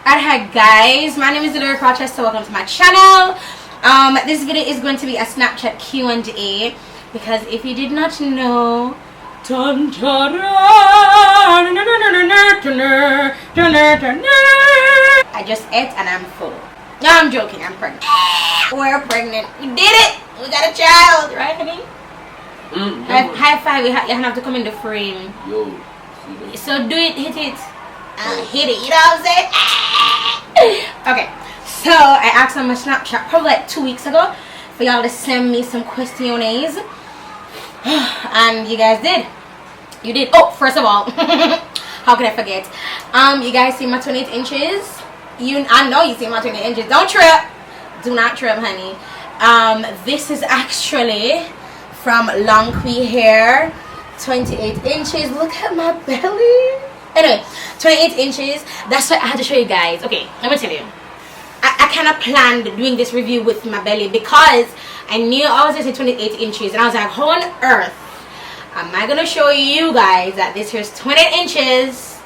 Alright, hi guys, my name is Rochester. Welcome to my channel. This video is going to be a Snapchat Q&A because if you did not know, I just ate and I'm full. No, I'm joking. I'm pregnant. We're pregnant. We did it. We got a child, right, honey? High five. You have to come in the frame. Yo. So do it. Hit it. Hit it. You know what I'm saying? Okay. So I asked on my Snapchat probably like 2 weeks ago for y'all to send me some questionnaires, and you guys did. You did. Oh, first of all, how could I forget? You guys see my 28 inches? I know you see my 28 inches. Don't trip. Do not trip, honey. This is actually from LONGQI hair. 28 inches. Look at my belly. Anyway, 28 inches. That's what I had to show you guys. Okay, let me tell you. I kind of planned doing this review with my belly because I knew I was just 28 inches, and I was like, how on earth am I gonna show you guys that this here's 28 inches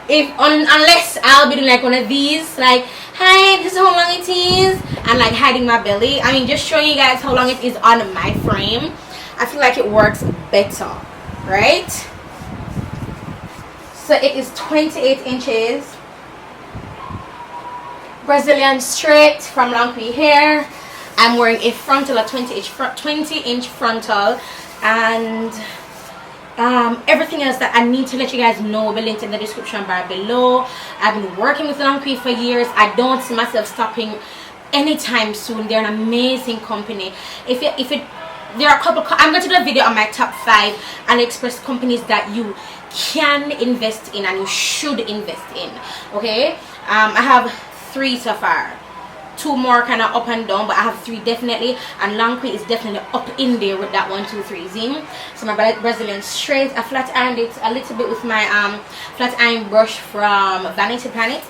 unless I'll be doing like one of these, like, hi, this is how long it is, and like hiding my belly. I mean, just showing you guys how long it is on my frame. I feel like it works better, right? So it is 28 inches. Brazilian straight from LONGQI hair. I'm wearing a frontal, a 20-inch frontal, and everything else that I need to let you guys know will be linked in the description bar below. I've been working with LONGQI for years. I don't see myself stopping anytime soon. They're an amazing company. There are a couple. I'm going to do a video on my top 5 AliExpress companies that you can invest in and you should invest in. Okay, I have 3 so far. 2 more kind of up and down, but I have 3 definitely, and LONGQI is definitely up in there with that 1, 2, 3 zing. So my Brazilian straight, I flat ironed it a little bit with my flat iron brush from Vanity Planet.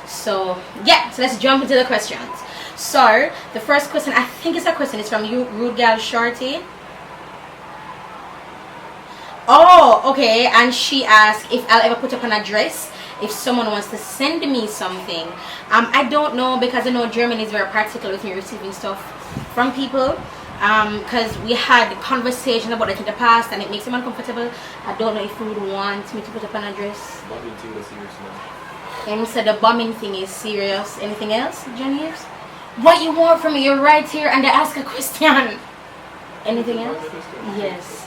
So yeah, so let's jump into the questions. So the first question, I think it's a question, is from you, Rude Girl Shorty. Oh, okay, and she asked if I'll ever put up an address if someone wants to send me something. I don't know, because I know Germany is very practical with me receiving stuff from people, because we had conversations about it in the past and it makes them uncomfortable. I don't know if you would want me to put up an address. Bombing thing is serious now. And said the bombing thing is serious. Anything else, Johnny? What you want from me? You're right here and I ask a question. Anything else? Yes.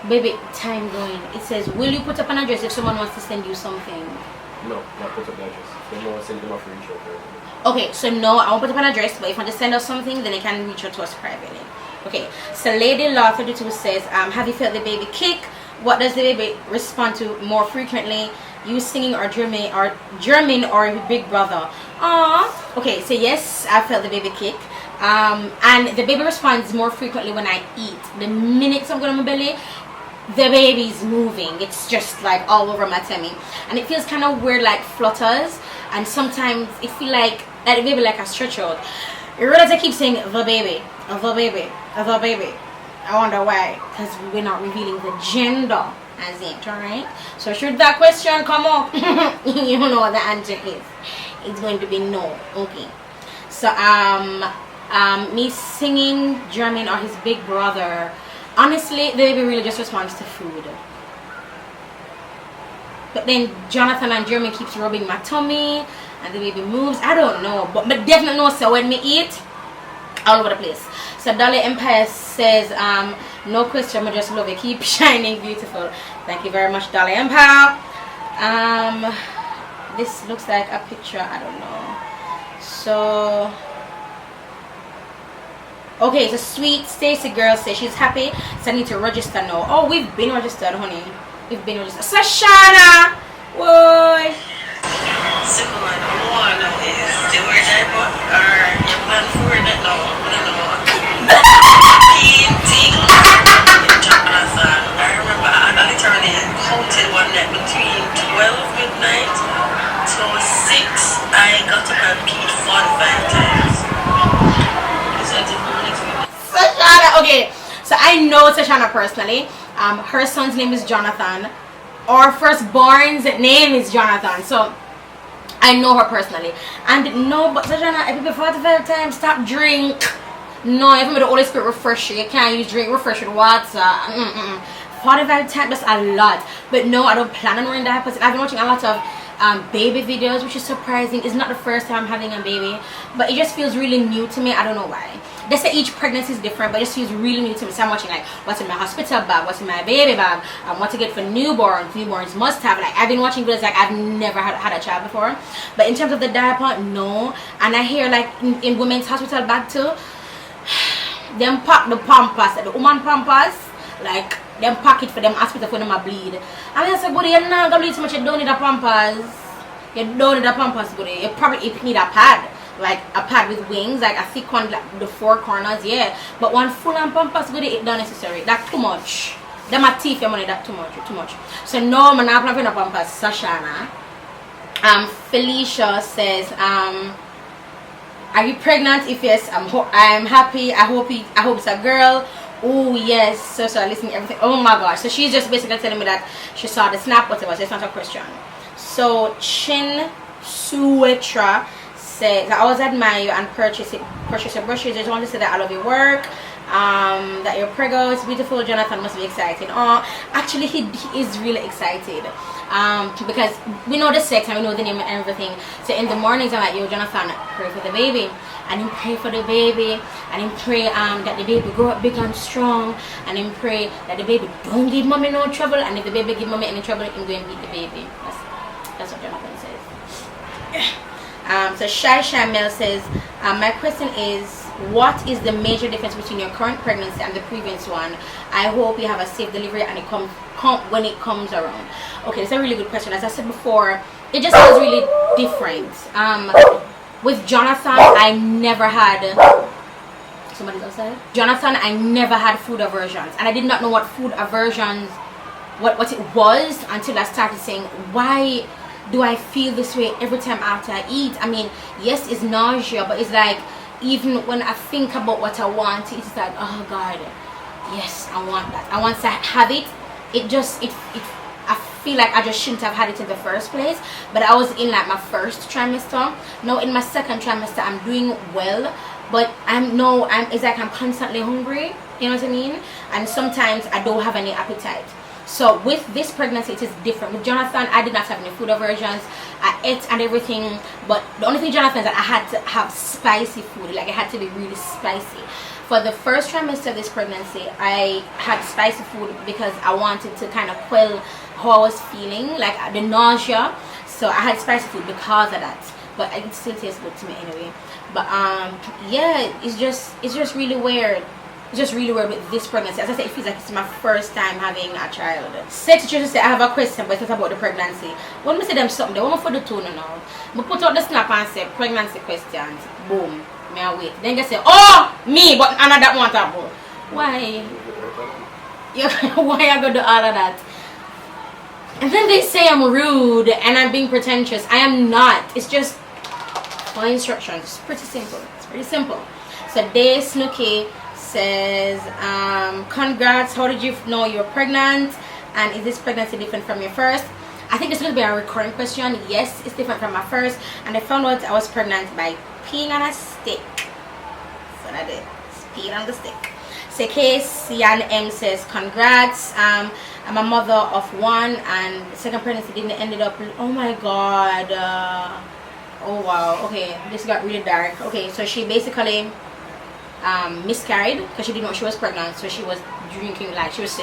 Baby, time going. It says, will you put up an address if someone wants to send you something? No, not put up the address. They don't want to send them a free show. Okay, so no, I won't put up an address, but if you want to send us something, then they can reach out to us privately. Okay, so Lady Law 32 says, have you felt the baby kick? What does the baby respond to more frequently? You singing or German or Big Brother? Aww. Okay, so yes, I felt the baby kick. And the baby responds more frequently when I eat. The minute I'm going on my belly, the baby's moving. It's just like all over my tummy, and it feels kind of weird, like flutters, and sometimes it feel like the baby like a stretch out. You realize I keep saying the baby, the baby, the baby. I wonder why, because we're not revealing the gender as it, alright? So should that question come up, you know what the answer is. It's going to be no. Okay, so me singing German or his big brother, honestly, the baby really just responds to food. But then Jonathan and Jeremy keeps rubbing my tummy and the baby moves. I don't know, but definitely know, so when me eat, all over the place. So Dolly Empire says, no question, I just love it. Keep shining beautiful. Thank you very much, Dolly Empire. This looks like a picture, I don't know. So okay, so Sweet Stacy Girl says she's happy, so I need to register now. Oh, we've been registered, honey. We've been registered. Sashana! Whoa! Simple one. One is the word I bought, or you plan for it now. I remember I literally counted one night between 12 midnight to 6. I got up and peed 45 times. Sashana, okay, so I know Sashana personally. Her son's name is Jonathan. Our firstborn's name is Jonathan. So I know her personally. And no, but Sajana, every 45 times, stop drink. No, even with the Holy Spirit refresher, you can't use drink refresh with water. 45 times, that's a lot. But no, I don't plan on wearing diapers. I've been watching a lot of baby videos, which is surprising. It's not the first time I'm having a baby, but it just feels really new to me. I don't know why. They say each pregnancy is different, but it just feels really new to me. So I'm watching like what's in my hospital bag, what's in my baby bag, what to get for newborns must have. Like I've been watching videos like I've never had a child before. But in terms of the diaper, no. And I hear like in women's hospital bag too, them pack the pampers, like the woman pampers, like them pack it for them hospital for them a bleed. I mean, I said, buddy, you're not gonna bleed so much. You don't need a pampers. You don't need a pampers, buddy. You probably need a pad, like a pad with wings, like a thick one, like the four corners, yeah. But one full on pampers, buddy, it's not necessary. That's too much. Them a thief your money. That too much. So no, I'm not planning a pampers. Sashana. Felicia says, are you pregnant? If yes, I'm happy. I hope it's a girl. Oh yes. So I listen to everything. Oh my gosh. So she's just basically telling me that she saw the snap, whatever. So it's not a question. So Chin Suetra says, I always admire you and purchase your brushes. I just want to say that I love your work. That you're pregnant. It's beautiful. Jonathan must be excited. Oh, actually he is really excited. Because we know the sex and we know the name and everything. So in the mornings I'm like, yo Jonathan, pray for the baby. And him pray for the baby, and him pray that the baby grow up big and strong, and him pray that the baby don't give mommy no trouble, and if the baby give mommy any trouble, him go and beat the baby. That's what Jonathan says. So Shy Mel says, my question is, what is the major difference between your current pregnancy and the previous one? I hope you have a safe delivery and it comes when it comes around. Okay, that's a really good question. As I said before, it just feels really different. With Jonathan, I never had somebody else said Jonathan, I never had food aversions, and I did not know what food aversions what it was until I started saying, why do I feel this way every time after I eat? I mean, yes, it's nausea, but it's like even when I think about what I want to eat, it's like, oh God, yes, I want that. I want to have it. I feel like I just shouldn't have had it in the first place, but I was in like my first trimester. Now in my second trimester I'm doing well, but it's like I'm constantly hungry, you know what I mean, and sometimes I don't have any appetite. So with this pregnancy it is different. With Jonathan, I did not have any food aversions. I ate and everything, but the only thing Jonathan is that I had to have spicy food, like it had to be really spicy. For the first trimester of this pregnancy, I had spicy food because I wanted to kind of quell how I was feeling, like the nausea. So I had spicy food because of that, but it still tastes good to me anyway. But yeah, it's just really weird. It's just really weird with this pregnancy. As I said, it feels like it's my first time having a child. Sex teacher say I have a question, but it's not about the pregnancy. When I say them something, they want me for the tune now. I put out the snap and say pregnancy questions. Boom. Me I wait. Then they say, oh, me, but I don't want that. Why? Yeah, why I go do all of that? And then they say I'm rude and I'm being pretentious. I am not. It's just my instructions. It's pretty simple. It's pretty simple. So Day Snooky says, congrats. How did you know you were pregnant? And is this pregnancy different from your first? I think this will be a recurring question. Yes, it's different from my first. And I found out I was pregnant by peeing on a stick. So that is peeing on the stick. So case Yan M says, congrats. I'm a mother of one, and the second pregnancy didn't ended up. Oh my God. Oh wow. Okay, this got really dark. Okay, so she basically miscarried because she didn't know she was pregnant. So she was drinking, like she was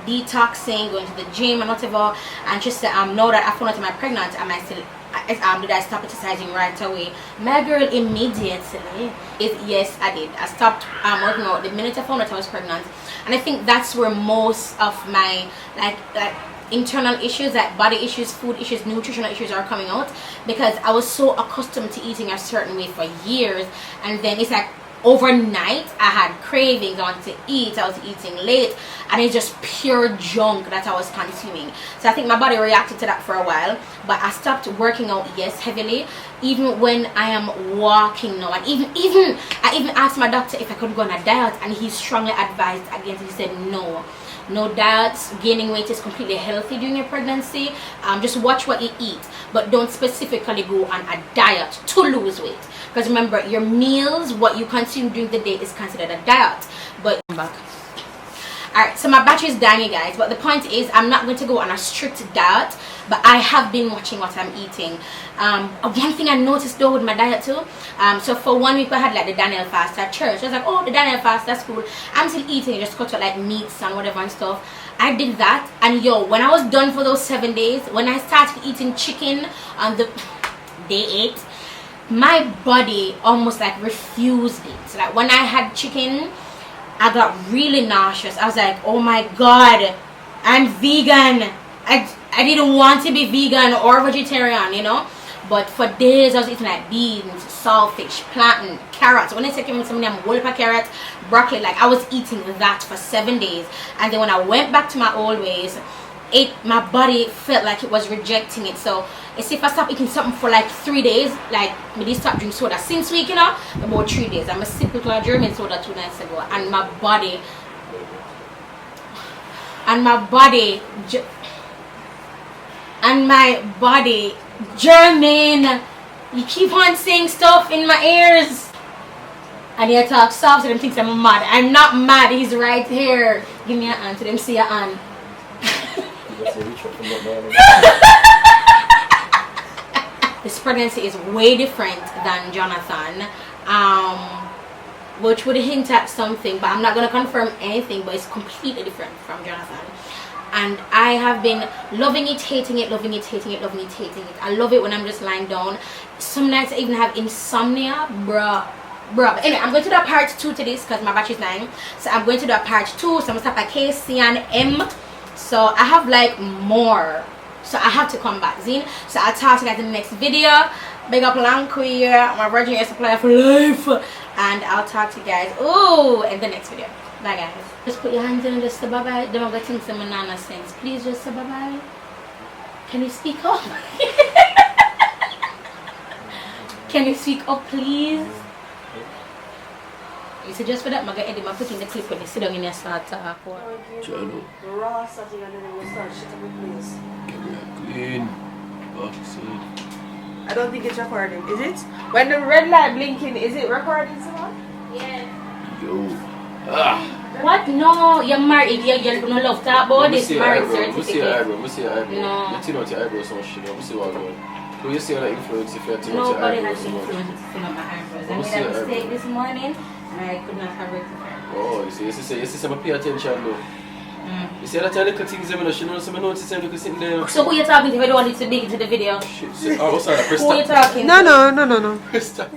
detoxing, going to the gym and whatever. And she said, now that I found out I'm pregnant, did I stop exercising right away? My girl, immediately. Yes, I did. I stopped working out the minute I found out I was pregnant. And I think that's where most of my like internal issues, like body issues, food issues, nutritional issues are coming out, because I was so accustomed to eating a certain way for years, and then it's like overnight I had cravings, I wanted to eat, I was eating late, and it's just pure junk that I was consuming. So I think my body reacted to that for a while, but I stopped working out, yes, heavily, even when I am walking now. And I even asked my doctor if I could go on a diet, and he strongly advised against it. He said no, No diets. Gaining weight is completely healthy during your pregnancy. Just watch what you eat, but don't specifically go on a diet to lose weight, because remember, your meals, what you consume during the day, is considered a diet. But I'm back. Alright, so my battery is dying, you guys, but the point is I'm not going to go on a strict diet, but I have been watching what I'm eating. One thing I noticed though with my diet too, so for 1 week I had like the Daniel fast at church. I was like, oh, the Daniel fast, that's cool. I'm still eating, just cut out like meats and whatever and stuff. I did that, and yo, when I was done for those 7 days, when I started eating chicken on the day 8, my body almost like refused it. So like when I had chicken, I got really nauseous. I was like, oh my god, I'm vegan. I didn't want to be vegan or vegetarian, you know. But for days I was eating like beans, saltfish, plantain, carrots. When I say some of them whole carrots, broccoli, like I was eating that for 7 days. And then when I went back to my old ways, my body felt like it was rejecting it. So it's if I stop eating something for like 3 days, like maybe stop drinking soda since week, you know, about 3 days. I'm a sip of German soda 2 nights ago, and my body German, you keep on saying stuff in my ears, and you talk soft to them, thinks I'm mad. I'm not mad, he's right here. Give me a hand to them, see your hand. This pregnancy is way different than Jonathan, which would hint at something, but I'm not going to confirm anything, but it's completely different from Jonathan. And I have been loving it, hating it, loving it, hating it, loving it, hating it. I love it when I'm just lying down. Some nights I even have insomnia, bruh. But anyway, I'm going to do a part 2 to this because my battery's dying. So I'm going to do a part 2. So I'm going to stop at K, C, and M. So I have like more. So I have to come back, Zine. So I'll talk to you guys in the next video. Big up LONGQI, my Virgin Air supplier for life. And I'll talk to you guys in the next video. Bye guys. Just put your hands in and just say bye bye. Don't ever think some banana sense. Please just say bye bye. Can you speak up? Can you speak up, please? You suggest for that, I'm going to put in the clip when you sit down in your start talk. I don't think it's recording. Is it? When the red light blinking, is it recording someone? Yeah. Yo. What? No, you're married. You don't love to talk about this marriage certificate. We see your eyebrow. We see your eyebrow. No. You think out your eyebrow so much, you know. We see what going on. Do you see other influence if you're thinking out your Nobody eyebrow has so much? influence to my eyebrows. I made a mistake this morning and I could not have rectified. Oh, you see some pay attention though. You see that little things you know, she knows some notice and look sitting there. So who you talking to if you don't want it to big into the video? Shit. Oh, sorry, press Who you stop. talking No. Press stop.